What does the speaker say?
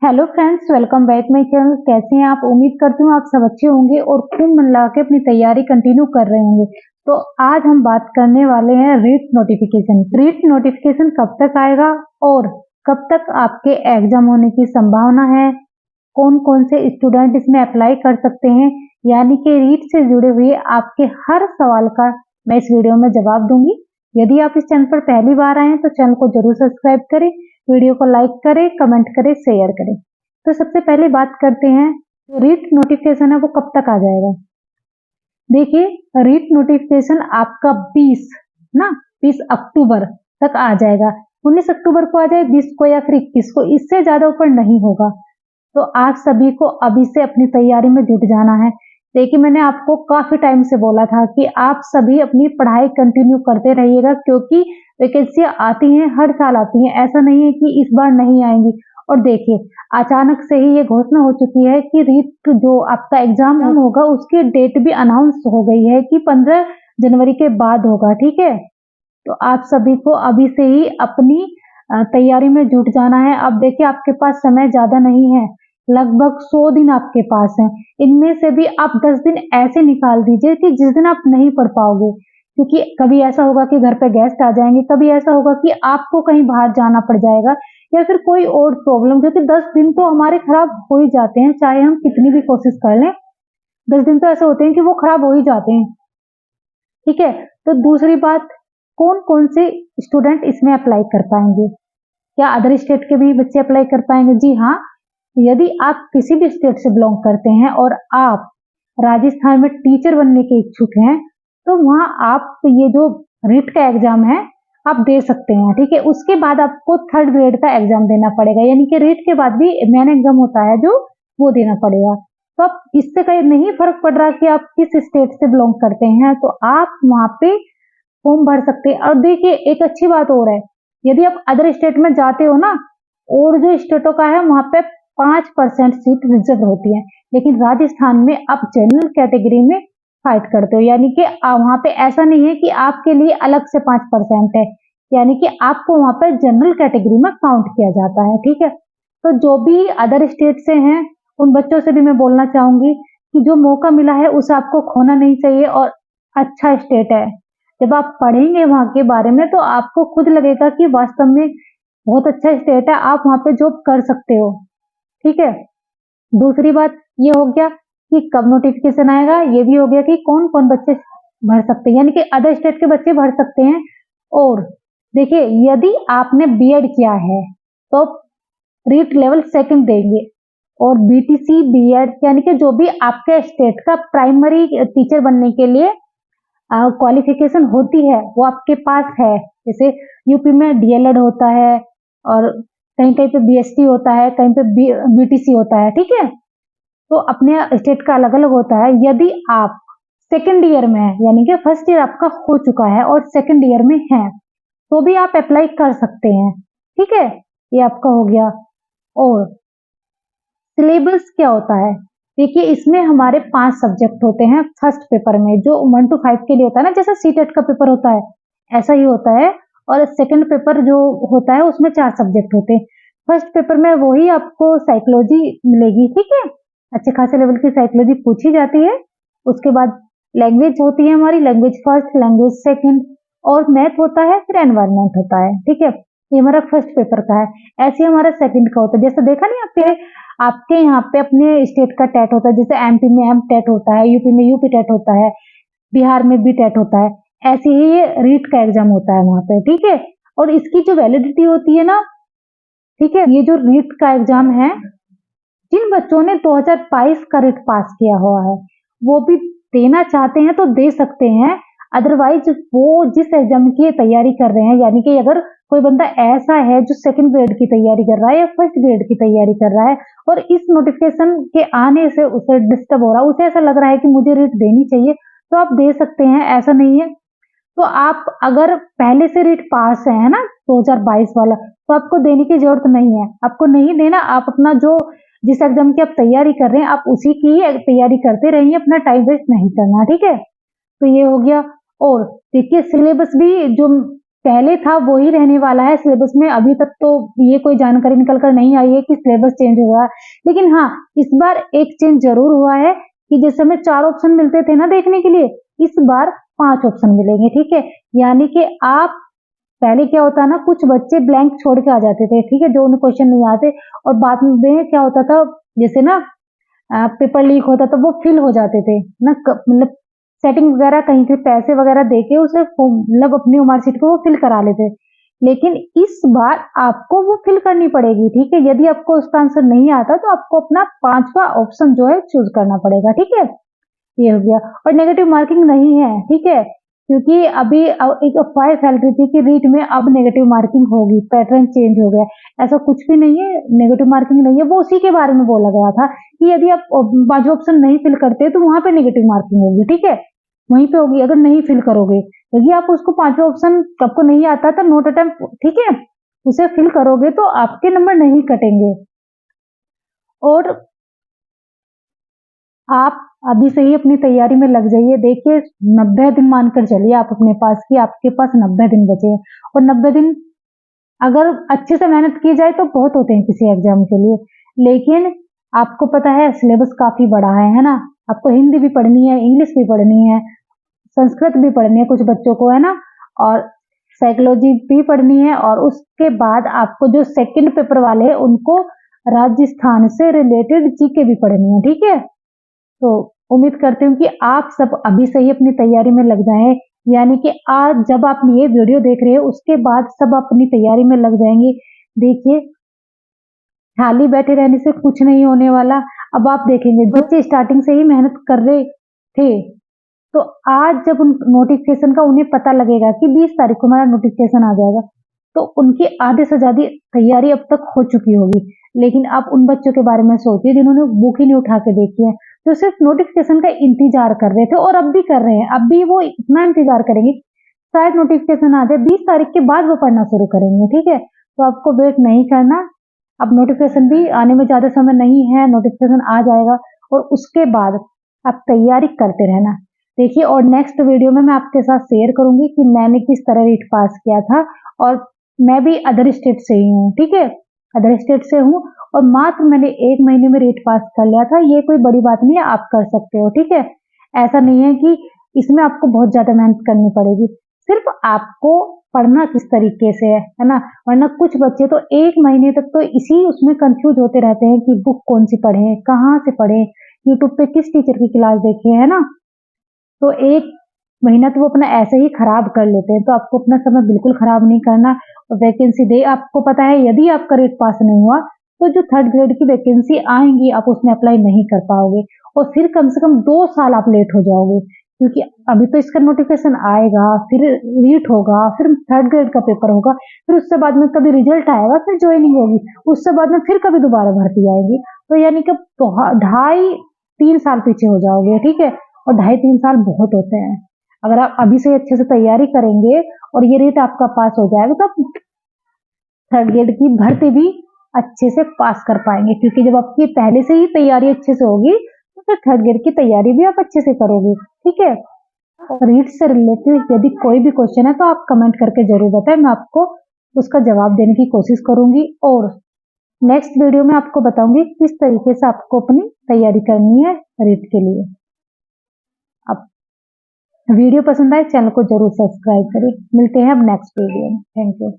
Hello friends, welcome back my channel. कैसे हैं आप? उम्मीद करती हूँ आप सब अच्छे होंगे और खूब मन लगा के अपनी तैयारी कंटिन्यू कर रहे होंगे। तो आज हम बात करने वाले हैं रीट नोटिफिकेशन। रीट नोटिफिकेशन कब तक आएगा और कब तक आपके एग्जाम होने की संभावना है, कौन कौन से स्टूडेंट इसमें अप्लाई कर सकते हैं, यानी कि रीट से जुड़े हुए आपके हर सवाल का मैं इस वीडियो में जवाब दूंगी। यदि आप इस चैनल पर पहली बार आए हैं तो चैनल को जरूर सब्सक्राइब करें, वीडियो को लाइक करें, कमेंट करें, शेयर करें। तो सबसे पहले बात करते हैं रीट नोटिफिकेशन है वो कब तक आ जाएगा। देखिए, रीट नोटिफिकेशन आपका 20 अक्टूबर तक आ जाएगा। 19 अक्टूबर को आ जाए, 20 को या फिर 21 को, इससे ज्यादा ऊपर नहीं होगा। तो आप सभी को अभी से अपनी तैयारी में जुट जाना है। देखिए, मैंने आपको काफी टाइम से बोला था कि आप सभी अपनी पढ़ाई कंटिन्यू करते रहिएगा, क्योंकि वैकेंसियां आती हैं, हर साल आती हैं, ऐसा नहीं है कि इस बार नहीं आएंगी। और देखिए, अचानक से ही ये घोषणा हो चुकी है कि रीट जो आपका एग्जाम होगा उसकी डेट भी अनाउंस हो गई है कि 15 जनवरी के बाद होगा। ठीक है, तो आप सभी को अभी से ही अपनी तैयारी में जुट जाना है। अब देखिए, आपके पास समय ज्यादा नहीं है, लगभग 100 दिन आपके पास है। इनमें से भी आप 10 दिन ऐसे निकाल दीजिए कि जिस दिन आप नहीं पढ़ पाओगे, क्योंकि कभी ऐसा होगा कि घर पे गेस्ट आ जाएंगे, कभी ऐसा होगा कि आपको कहीं बाहर जाना पड़ जाएगा या फिर कोई और प्रॉब्लम, क्योंकि 10 दिन तो हमारे खराब हो ही जाते हैं, चाहे हम कितनी भी कोशिश कर लें। 10 दिन तो ऐसे होते हैं कि वो खराब हो ही जाते हैं। ठीक है, तो दूसरी बात, कौन कौन से स्टूडेंट इसमें अप्लाई कर पाएंगे? क्या अदर स्टेट के भी बच्चे अप्लाई कर पाएंगे? जी हाँ, यदि आप किसी भी स्टेट से बिलोंग करते हैं और आप राजस्थान में टीचर बनने के इच्छुक हैं, तो वहां आप ये जो रीट का एग्जाम है आप दे सकते हैं। ठीक है, उसके बाद आपको 3rd ग्रेड का एग्जाम देना पड़ेगा, यानी कि रीट के बाद भी मेन एग्जाम होता है जो वो देना पड़ेगा। तो अब इससे कहीं नहीं फर्क पड़ रहा कि आप किस स्टेट से बिलोंग करते हैं, तो आप वहां पे फॉर्म भर सकते हैं। और देखिए, एक अच्छी बात और है, यदि आप अदर स्टेट में जाते हो ना, और जो स्टेटों का है वहां पे 5% सीट रिजर्व होती है, लेकिन राजस्थान में आप जनरल कैटेगरी में फाइट करते हो, यानी कि वहां पे ऐसा नहीं है कि आपके लिए अलग से 5% है, यानी कि आपको वहां पे जनरल कैटेगरी में काउंट किया जाता है। ठीक है, तो जो भी अदर स्टेट से हैं उन बच्चों से भी मैं बोलना चाहूंगी कि जो मौका मिला है उसे आपको खोना नहीं चाहिए, और अच्छा स्टेट है। जब आप पढ़ेंगे वहां के बारे में तो आपको खुद लगेगा कि वास्तव में बहुत अच्छा स्टेट है, आप वहां पे जॉब कर सकते हो। ठीक है, दूसरी बात ये हो गया कि कब नोटिफिकेशन आएगा, ये भी हो गया कि कौन कौन बच्चे भर सकते हैं, यानी कि अदर स्टेट के बच्चे भर सकते हैं। और देखिए, यदि आपने बीएड किया है तो रीट लेवल 2 देंगे, और बीटीसी बीएड यानी कि जो भी आपके स्टेट का प्राइमरी टीचर बनने के लिए क्वालिफिकेशन होती है वो आपके पास है। जैसे यूपी में डीएलएड होता है, और कहीं कहीं पे बीएसटी होता है, कहीं पे बीटीसी होता है। ठीक है, तो अपने स्टेट का अलग अलग होता है। यदि आप 2nd ईयर में है, यानी कि फर्स्ट ईयर आपका हो चुका है और 2nd ईयर में है, तो भी आप अप्लाई कर सकते हैं। ठीक है, ये आपका हो गया। और सिलेबस क्या होता है? देखिए, इसमें हमारे 5 सब्जेक्ट होते हैं फर्स्ट पेपर में, जो 1 to 5 के लिए होता है ना, जैसे सीटेट का पेपर होता है ऐसा ही होता है। और सेकंड पेपर जो होता है उसमें 4 सब्जेक्ट होते हैं। फर्स्ट पेपर में वही आपको साइकोलॉजी मिलेगी। ठीक है, अच्छे खासे लेवल की साइकोलॉजी पूछी जाती है। उसके बाद लैंग्वेज होती है हमारी, लैंग्वेज फर्स्ट, लैंग्वेज सेकंड, और मैथ होता है, फिर एनवायरमेंट होता है। ठीक है, ये हमारा फर्स्ट पेपर का है। ऐसे हमारा सेकंड का होता है, जैसे देखा नहीं आपके आपके यहाँ पे अपने स्टेट का टेट होता है, जैसे एमपी में एम टेट होता है, यूपी में यूपी टेट होता है, बिहार में बी टेट होता है। ऐसे ही ये रीट का एग्जाम होता है वहां पे। ठीक है, और इसकी जो वैलिडिटी होती है ना, ठीक है, ये जो रीट का एग्जाम है, जिन बच्चों ने 2022 का रीट पास किया हुआ है वो भी देना चाहते हैं तो दे सकते हैं। अदरवाइज वो जिस एग्जाम की तैयारी कर रहे हैं, यानी कि अगर कोई बंदा ऐसा है जो 2nd ग्रेड की तैयारी कर रहा है या 1st ग्रेड की तैयारी कर रहा है, और इस नोटिफिकेशन के आने से उसे डिस्टर्ब हो रहा है, उसे ऐसा लग रहा है कि मुझे रीट देनी चाहिए, तो आप दे सकते हैं, ऐसा नहीं है। तो आप अगर पहले से रीट पास है ना 2022 वाला, तो आपको देने की जरूरत नहीं है, आपको नहीं देना। आप अपना जो जिस एग्जाम की आप तैयारी कर रहे हैं आप उसी की तैयारी करते रहिए, अपना टाइम वेस्ट नहीं करना। ठीक है, तो ये हो गया। और देखिए, सिलेबस भी जो पहले था वो ही रहने वाला है सिलेबस में। अभी तक तो ये कोई जानकारी निकल कर नहीं आई है कि सिलेबस चेंज हुआ है, लेकिन हाँ इस बार एक चेंज जरूर हुआ है कि जिस समय 4 ऑप्शन मिलते थे ना देखने के लिए, इस बार 5 ऑप्शन मिलेंगे। ठीक है, यानी कि आप पहले क्या होता ना, कुछ बच्चे ब्लैंक छोड़ के आ जाते थे, ठीक है, जो उन्हें क्वेश्चन नहीं आते, और बाद में क्या होता था, जैसे ना पेपर लीक होता तो वो फिल हो जाते थे ना, मतलब सेटिंग वगैरह कहीं के पैसे वगैरह देके उसे मतलब अपनी मार्कशीट को वो फिल करा लेते। लेकिन इस बार आपको वो फिल करनी पड़ेगी। ठीक है, यदि आपको उसका आंसर नहीं आता तो आपको अपना 5वां ऑप्शन जो है चूज करना पड़ेगा। ठीक है, ये हो गया। और नेगेटिव मार्किंग नहीं है, ठीक है, क्योंकि अभी एक अफवाह फैल रही थी कि रीट में अब नेगेटिव मार्किंग होगी, पैटर्न चेंज हो गया। ऐसा कुछ भी नहीं है, नेगेटिव मार्किंग नहीं है। वो उसी के बारे में बोला गया था कि यदि आप 5 ऑप्शन नहीं फिल करते तो वहां पे नेगेटिव मार्किंग होगी। ठीक है, वहीं पे होगी अगर नहीं फिल करोगे। यदि आप उसको 5वां ऑप्शन आपको नहीं आता था, नोट अटेम्प्ट, ठीक है, उसे फिल करोगे तो आपके नंबर नहीं कटेंगे। और आप अभी से ही अपनी तैयारी में लग जाइए। देखिए 90 दिन मानकर चलिए आप अपने पास कि आपके पास 90 दिन बचे हैं, और 90 दिन अगर अच्छे से मेहनत की जाए तो बहुत होते हैं किसी एग्जाम के लिए। लेकिन आपको पता है सिलेबस काफी बड़ा है ना, आपको हिंदी भी पढ़नी है, इंग्लिश भी पढ़नी है, संस्कृत भी पढ़नी है कुछ बच्चों को, है ना, और साइकोलॉजी भी पढ़नी है, और उसके बाद आपको जो सेकंड पेपर वाले हैं उनको राजस्थान से रिलेटेड जीके भी पढ़नी है। ठीक है, तो उम्मीद करती हूँ कि आप सब अभी से ही अपनी तैयारी में लग जाएं, यानी कि आज जब आप ये वीडियो देख रहे हैं उसके बाद सब अपनी तैयारी में लग जाएंगे। देखिए खाली बैठे रहने से कुछ नहीं होने वाला। अब आप देखेंगे बच्चे स्टार्टिंग से ही मेहनत कर रहे थे, तो आज जब उन नोटिफिकेशन का उन्हें पता लगेगा कि 20 तारीख को हमारा नोटिफिकेशन आ जाएगा, तो उनकी आधे से ज्यादा तैयारी अब तक हो चुकी होगी। लेकिन आप उन बच्चों के बारे में सोचिए जिन्होंने बुक ही नहीं उठा के देखी है, जो सिर्फ नोटिफिकेशन का इंतजार कर रहे थे, और अब भी कर रहे हैं। अब भी वो इतना इंतजार करेंगे शायद नोटिफिकेशन आ जाए, 20 तारीख के बाद वो पढ़ना शुरू करेंगे। ठीक है, तो आपको वेट नहीं करना। अब नोटिफिकेशन भी आने में ज्यादा समय नहीं है, नोटिफिकेशन आ जाएगा और उसके बाद आप तैयारी करते रहना। देखिए, और नेक्स्ट वीडियो में मैं आपके साथ शेयर करूंगी कि मैंने किस तरह रीट पास किया था, और मैं भी अदर स्टेट से ही हूँ। ठीक है, अदर स्टेट से हूँ, और मात्र मैंने 1 महीने में रीट पास कर लिया था। ये कोई बड़ी बात नहीं है, आप कर सकते हो। ठीक है, ऐसा नहीं है कि इसमें आपको बहुत ज्यादा मेहनत करनी पड़ेगी, सिर्फ आपको पढ़ना किस तरीके से है ना। वरना कुछ बच्चे तो 1 महीने तक तो इसी उसमें कंफ्यूज होते रहते हैं कि बुक कौन सी पढ़ें, कहाँ से पढ़ें, यूट्यूब पे किस टीचर की क्लास देखें, है ना। तो 1 महीना तो वो अपना ऐसे ही खराब कर लेते हैं, तो आपको अपना समय बिल्कुल खराब नहीं करना। और वैकेंसी दे, आपको पता है यदि आपका रेट पास नहीं हुआ तो जो 3rd ग्रेड की वैकेंसी आएंगी आप उसमें अप्लाई नहीं कर पाओगे, और फिर कम से कम 2 साल आप लेट हो जाओगे, क्योंकि अभी तो इसका नोटिफिकेशन आएगा, फिर रीट होगा, फिर 3rd ग्रेड का पेपर होगा, फिर उससे बाद में कभी रिजल्ट आएगा, फिर ज्वाइनिंग होगी, उससे बाद में फिर कभी दोबारा भर्ती आएगी। तो यानी कि 2.5-3 साल पीछे हो जाओगे। ठीक है, और 2.5-3 साल बहुत होते हैं। अगर आप अभी से अच्छे से तैयारी करेंगे और ये रेट आपका पास हो जाएगा तो आप 3rd ग्रेड की भर्ती भी अच्छे से पास कर पाएंगे, क्योंकि जब आपकी पहले से ही तैयारी अच्छे से होगी तो फिर 3rd ग्रेड की तैयारी भी आप अच्छे से करोगे। ठीक है, रीट से रिलेटेड यदि कोई भी क्वेश्चन है तो आप कमेंट करके जरूर बताएं, मैं आपको उसका जवाब देने की कोशिश करूंगी। और नेक्स्ट वीडियो में आपको बताऊंगी किस तरीके से आपको अपनी तैयारी करनी है रीट के लिए। अब वीडियो पसंद आए चैनल को जरूर सब्सक्राइब करें। मिलते हैं अब नेक्स्ट वीडियो में। Thank you.